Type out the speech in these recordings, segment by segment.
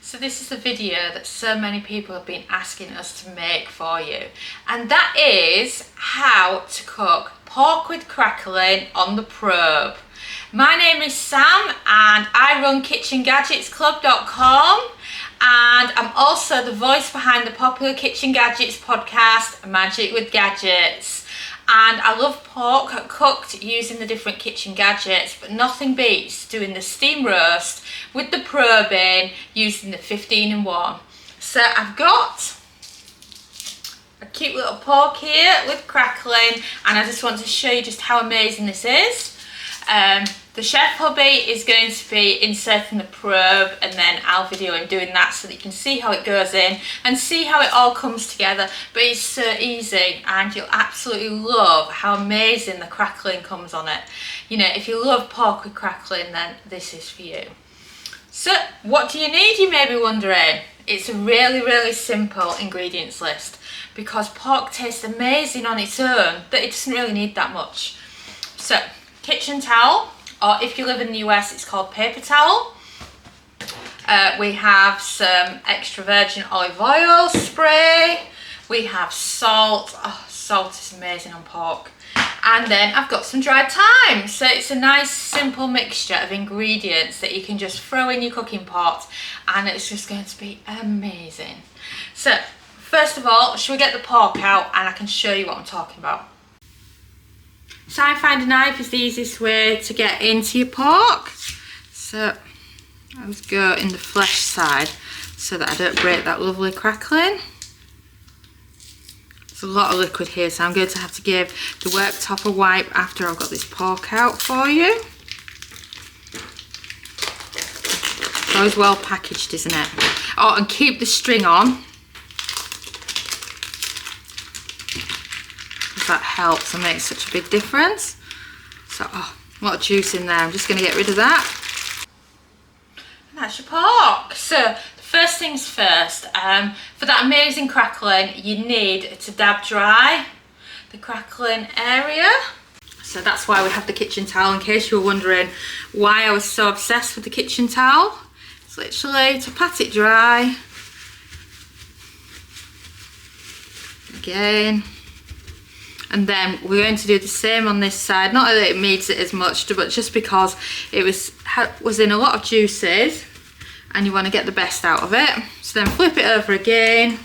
So this is the video that so many people have been asking us to make for you, and that is how to cook pork with crackling on the probe. My name is Sam and I run kitchengadgetsclub.com, and I'm also the voice behind the popular kitchen gadgets podcast Magic with Gadgets. And I love pork cooked using the different kitchen gadgets, but nothing beats doing the steam roast with the probing using the 15-in-1. So I've got a cute little pork here with crackling, and I just want to show you just how amazing this is. The chef hubby is going to be inserting the probe, and then I'll video him doing that so that you can see how it goes in and see how it all comes together. But it's so easy, and you'll absolutely love how amazing the crackling comes on it. You know, if you love pork with crackling, then this is for you. So what do you need, you may be wondering? It's a really simple ingredients list, because pork tastes amazing on its own that it doesn't really need that much. So kitchen towel, or if you live in the US it's called paper towel. We have some extra virgin olive oil spray. We have salt. Oh, salt is amazing on pork. And then I've got some dried thyme. So it's a nice simple mixture of ingredients that you can just throw in your cooking pot, and it's just going to be amazing. So first of all, shall we get the pork out and I can show you what I'm talking about. So I find a knife is the easiest way to get into your pork. So I'll just go in the flesh side so that I don't break that lovely crackling. There's a lot of liquid here, so I'm going to have to give the worktop a wipe after I've got this pork out for you. It's always well packaged, isn't it? Oh, and keep the string on. That helps and makes such a big difference. So, oh, a lot of juice in there. I'm just going to get rid of that. And that's your pork. So, first things first, for that amazing crackling, you need to dab dry the crackling area. So that's why we have the kitchen towel, in case you were wondering why I was so obsessed with the kitchen towel. It's literally to pat it dry. Again. And then we're going to do the same on this side. Not that it needs it as much, but just because it was in a lot of juices and you want to get the best out of it. So then flip it over again.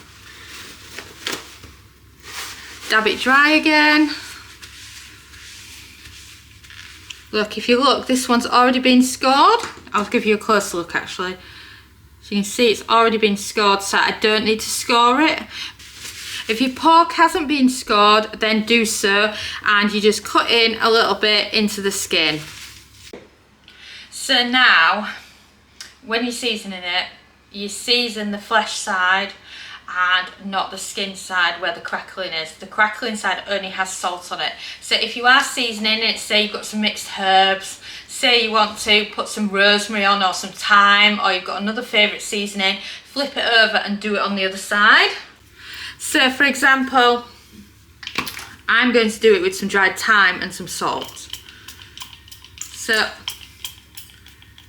Dab it dry again. Look, if you look, this one's already been scored. I'll give you a closer look actually. So you can see it's already been scored, so I don't need to score it. If your pork hasn't been scored, then do so, and you just cut in a little bit into the skin. So now, when you're seasoning it, you season the flesh side and not the skin side where the crackling is. The crackling side only has salt on it. So if you are seasoning it, say you've got some mixed herbs, say you want to put some rosemary on or some thyme, or you've got another favourite seasoning, flip it over and do it on the other side. So for example, I'm going to do it with some dried thyme and some salt. So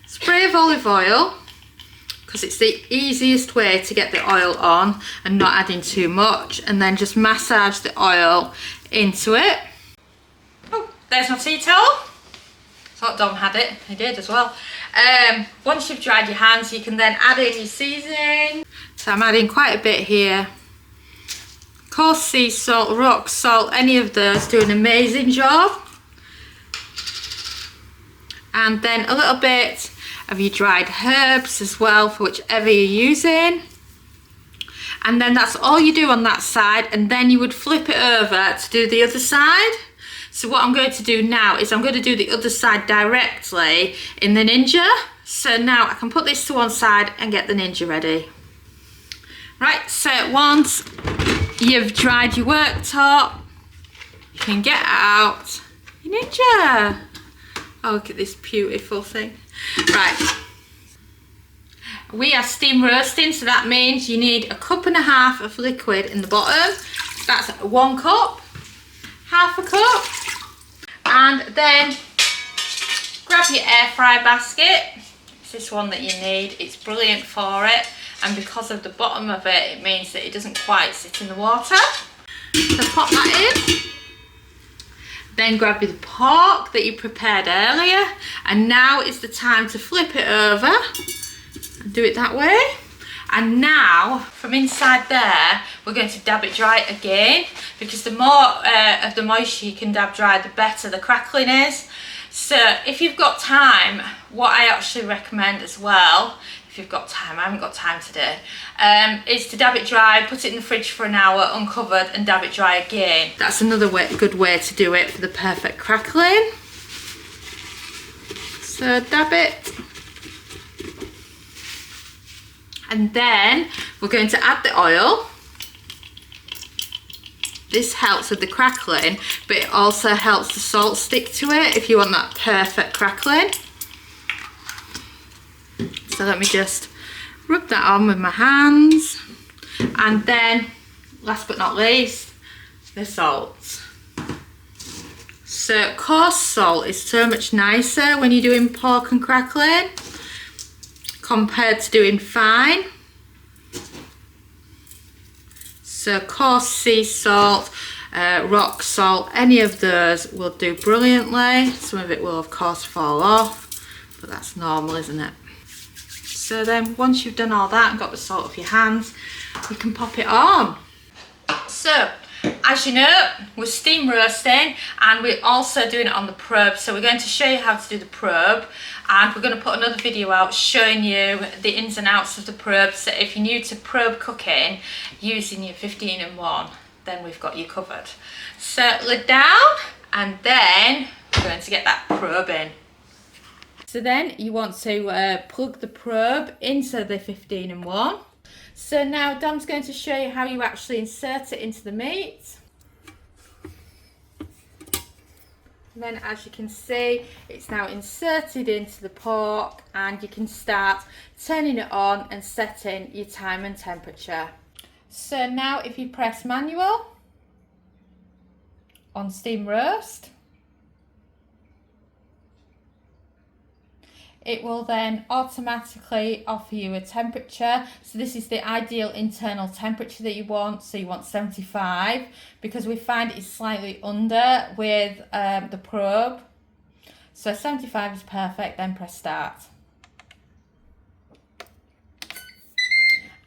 spray of olive oil, because it's the easiest way to get the oil on and not adding too much, and then just massage the oil into it. Oh, there's my tea towel. Thought Dom had it, he did as well. Once you've dried your hands, you can then add in your seasoning. So I'm adding quite a bit here. Coarse sea salt, rock salt, any of those do an amazing job. And then a little bit of your dried herbs as well, for whichever you're using. And then that's all you do on that side, and then you would flip it over to do the other side. So what I'm going to do now is I'm going to do the other side directly in the Ninja. So now I can put this to one side and get the Ninja ready. Right, so once you've dried your worktop, you can get out your Ninja. Oh, look at this beautiful thing. Right, we are steam roasting, so that means you need 1.5 cups of liquid in the bottom. That's 1 cup, half a cup, and then grab your air fry basket. It's this one that you need, it's brilliant for it. and because of the bottom of it, it means that it doesn't quite sit in the water. So pop that in. Then grab your pork that you prepared earlier, and now is the time to flip it over and do it that way. And now from inside there we're going to dab it dry again, because the more of the moisture you can dab dry, the better the crackling is. So if you've got time, what I actually recommend as well, if you've got time, I haven't got time today, is to dab it dry, put it in the fridge for an hour uncovered, and dab it dry again. That's another good way to do it for the perfect crackling. So dab it. And then we're going to add the oil. This helps with the crackling, but it also helps the salt stick to it if you want that perfect crackling. So let me just rub that on with my hands. And then, last but not least, the salt. So coarse salt is so much nicer when you're doing pork and crackling compared to doing fine. So coarse sea salt, rock salt, any of those will do brilliantly. Some of it will of course fall off, but that's normal, isn't it? So then once you've done all that and got the salt off your hands, you can pop it on. So as you know, we're steam roasting and we're also doing it on the probe. So we're going to show you how to do the probe, and we're going to put another video out showing you the ins and outs of the probe. So if you're new to probe cooking using your 15-in-1, then we've got you covered. So lid down, and then we're going to get that probe in. So then you want to plug the probe into the 15-in-1. So now Dom's going to show you how you actually insert it into the meat. And then as you can see, it's now inserted into the pork, and you can start turning it on and setting your time and temperature. So now if you press manual on steam roast, it will then automatically offer you a temperature. So this is the ideal internal temperature that you want. So you want 75, because we find it's slightly under with the probe. So 75 is perfect, then press start.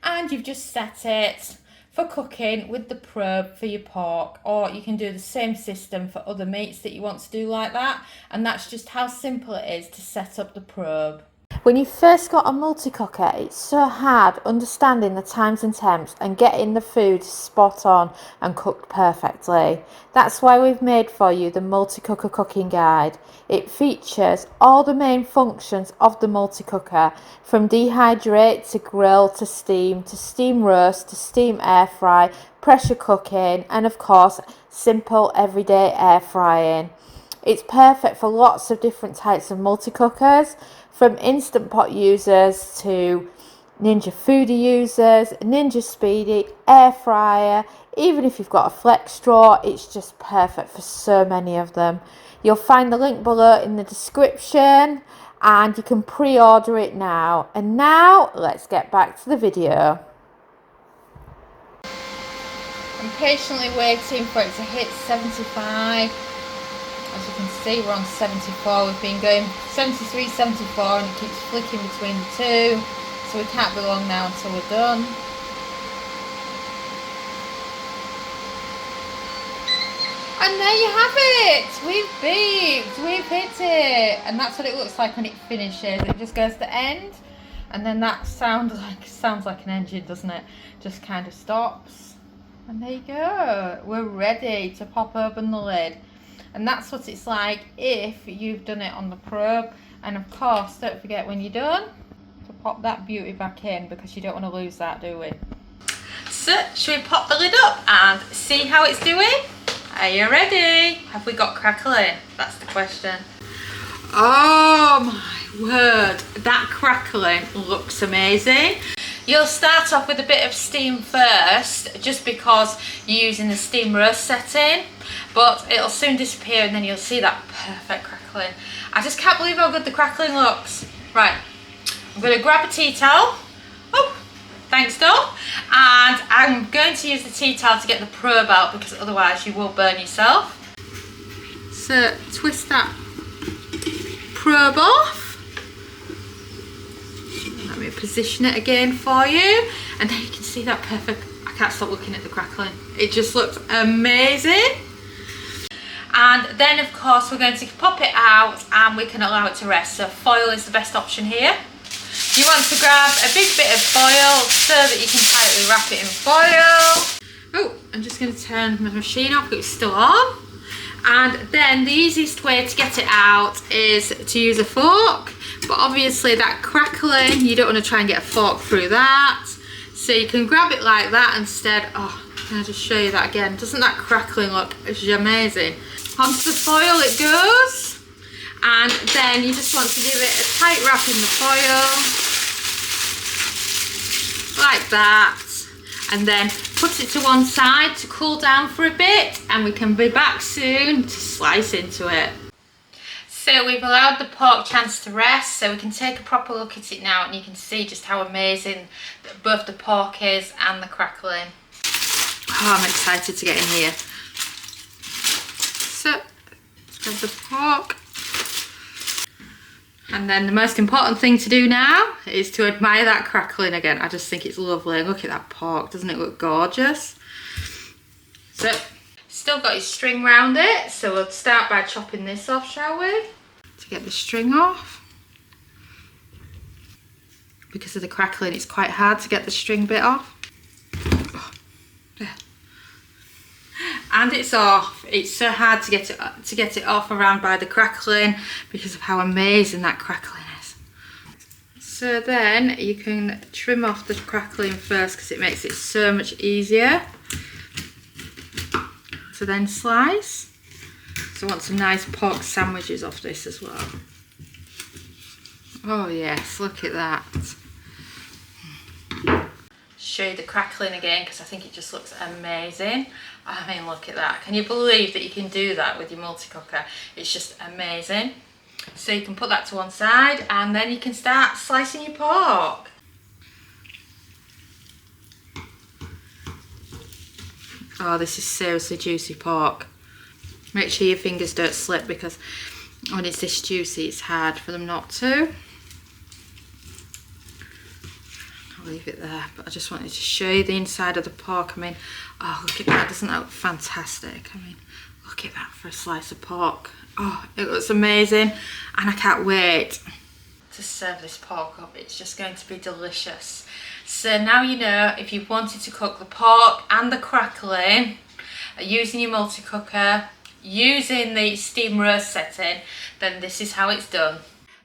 And you've just set it for cooking with the probe for your pork, or you can do the same system for other meats that you want to do like that, and that's just how simple it is to set up the probe. When you first got a multi-cooker, it's so hard understanding the times and temps and getting the food spot on and cooked perfectly. That's why we've made for you the multi-cooker cooking guide. It features all the main functions of the multi-cooker, from dehydrate to grill to steam roast to steam air fry, pressure cooking, and of course simple everyday air frying. It's perfect for lots of different types of multi-cookers, from Instant Pot users to Ninja Foodi users, Ninja Speedy, air fryer. Even if you've got a flex straw, it's just perfect for so many of them. You'll find the link below in the description, and you can pre-order it now. And now let's get back to the video. I'm patiently waiting for it to hit 75. As you can see, we're on 74. We've been going 73, 74, and it keeps flicking between the two. So we can't be long now until we're done. And there you have it. We've beeped. We've hit it. And that's what it looks like when it finishes. It just goes to the end, and then that sounds like an engine, doesn't it? Just kind of stops. And there you go. We're ready to pop open the lid. And that's what it's like if you've done it on the probe. And of course, don't forget when you're done to pop that beauty back in, because you don't want to lose that, do we? So, should we pop the lid up and see how it's doing? Are you ready? Have we got crackling? That's the question. Oh my word, that crackling looks amazing. You'll start off with a bit of steam first, just because you're using the steam roast setting, but it'll soon disappear and then you'll see that perfect crackling. I just can't believe how good the crackling looks. Right, I'm going to grab a tea towel. Oh, Thanks, Dawn. And I'm going to use the tea towel to get the probe out because otherwise you will burn yourself. So twist that probe off. Let me position it again for you. And then you can see that perfect. I can't stop looking at the crackling. It just looks amazing. And then of course we're going to pop it out and we can allow it to rest. So foil is the best option here. You want to grab a big bit of foil so that you can tightly wrap it in foil. Oh, I'm just going to turn my machine off because it's still on. And then the easiest way to get it out is to use a fork. But obviously that crackling, you don't want to try and get a fork through that. So you can grab it like that instead. Oh, can I just show you that again? Doesn't that crackling look amazing? Onto the foil it goes. And then you just want to give it a tight wrap in the foil. Like that. And then put it to one side to cool down for a bit. And we can be back soon to slice into it. So we've allowed the pork chance to rest, so we can take a proper look at it now and you can see just how amazing both the pork is and the crackling. Oh, I'm excited to get in here. So, let's grab the pork. And then the most important thing to do now is to admire that crackling again. I just think it's lovely. Look at that pork, doesn't it look gorgeous? So, still got your string round it, so we'll start by chopping this off, shall we? To get the string off. Because of the crackling, it's quite hard to get the string bit off. Oh, there. And it's off. It's so hard to get it off around by the crackling because of how amazing that crackling is. So then you can trim off the crackling first because it makes it so much easier. So then slice. So I want some nice pork sandwiches off this as well. Oh yes, look at that. Show you the crackling again because I think it just looks amazing. I mean, look at that. Can you believe that you can do that with your multi-cooker? It's just amazing. So you can put that to one side and then you can start slicing your pork. Oh, this is seriously juicy pork. Make sure your fingers don't slip because when it's this juicy, it's hard for them not to. I'll leave it there, but I just wanted to show you the inside of the pork. I mean, oh, look at that. Doesn't that look fantastic? I mean, look at that for a slice of pork. Oh, it looks amazing. And I can't wait to serve this pork up. It's just going to be delicious. So now you know, if you wanted to cook the pork and the crackling using your multi-cooker, using the steam roast setting, then this is how it's done.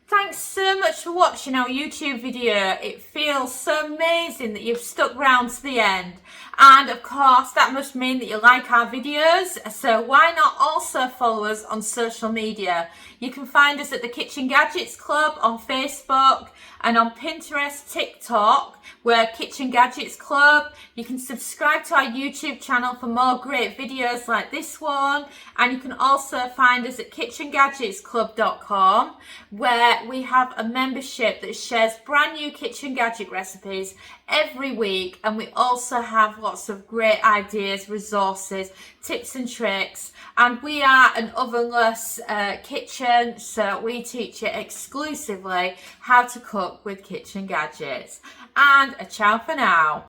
Thanks so much for watching our YouTube video. It feels so amazing that you've stuck around to the end. And of course, that must mean that you like our videos. So why not also follow us on social media? You can find us at the Kitchen Gadgets Club on Facebook and on Pinterest, TikTok. We're Kitchen Gadgets Club. You can subscribe to our YouTube channel for more great videos like this one. And you can also find us at kitchengadgetsclub.com, where we have a membership that shares brand new kitchen gadget recipes every week. And we also have lots of great ideas, resources, tips and tricks. And we are an ovenless kitchen, so we teach you exclusively how to cook with kitchen gadgets. And a ciao for now.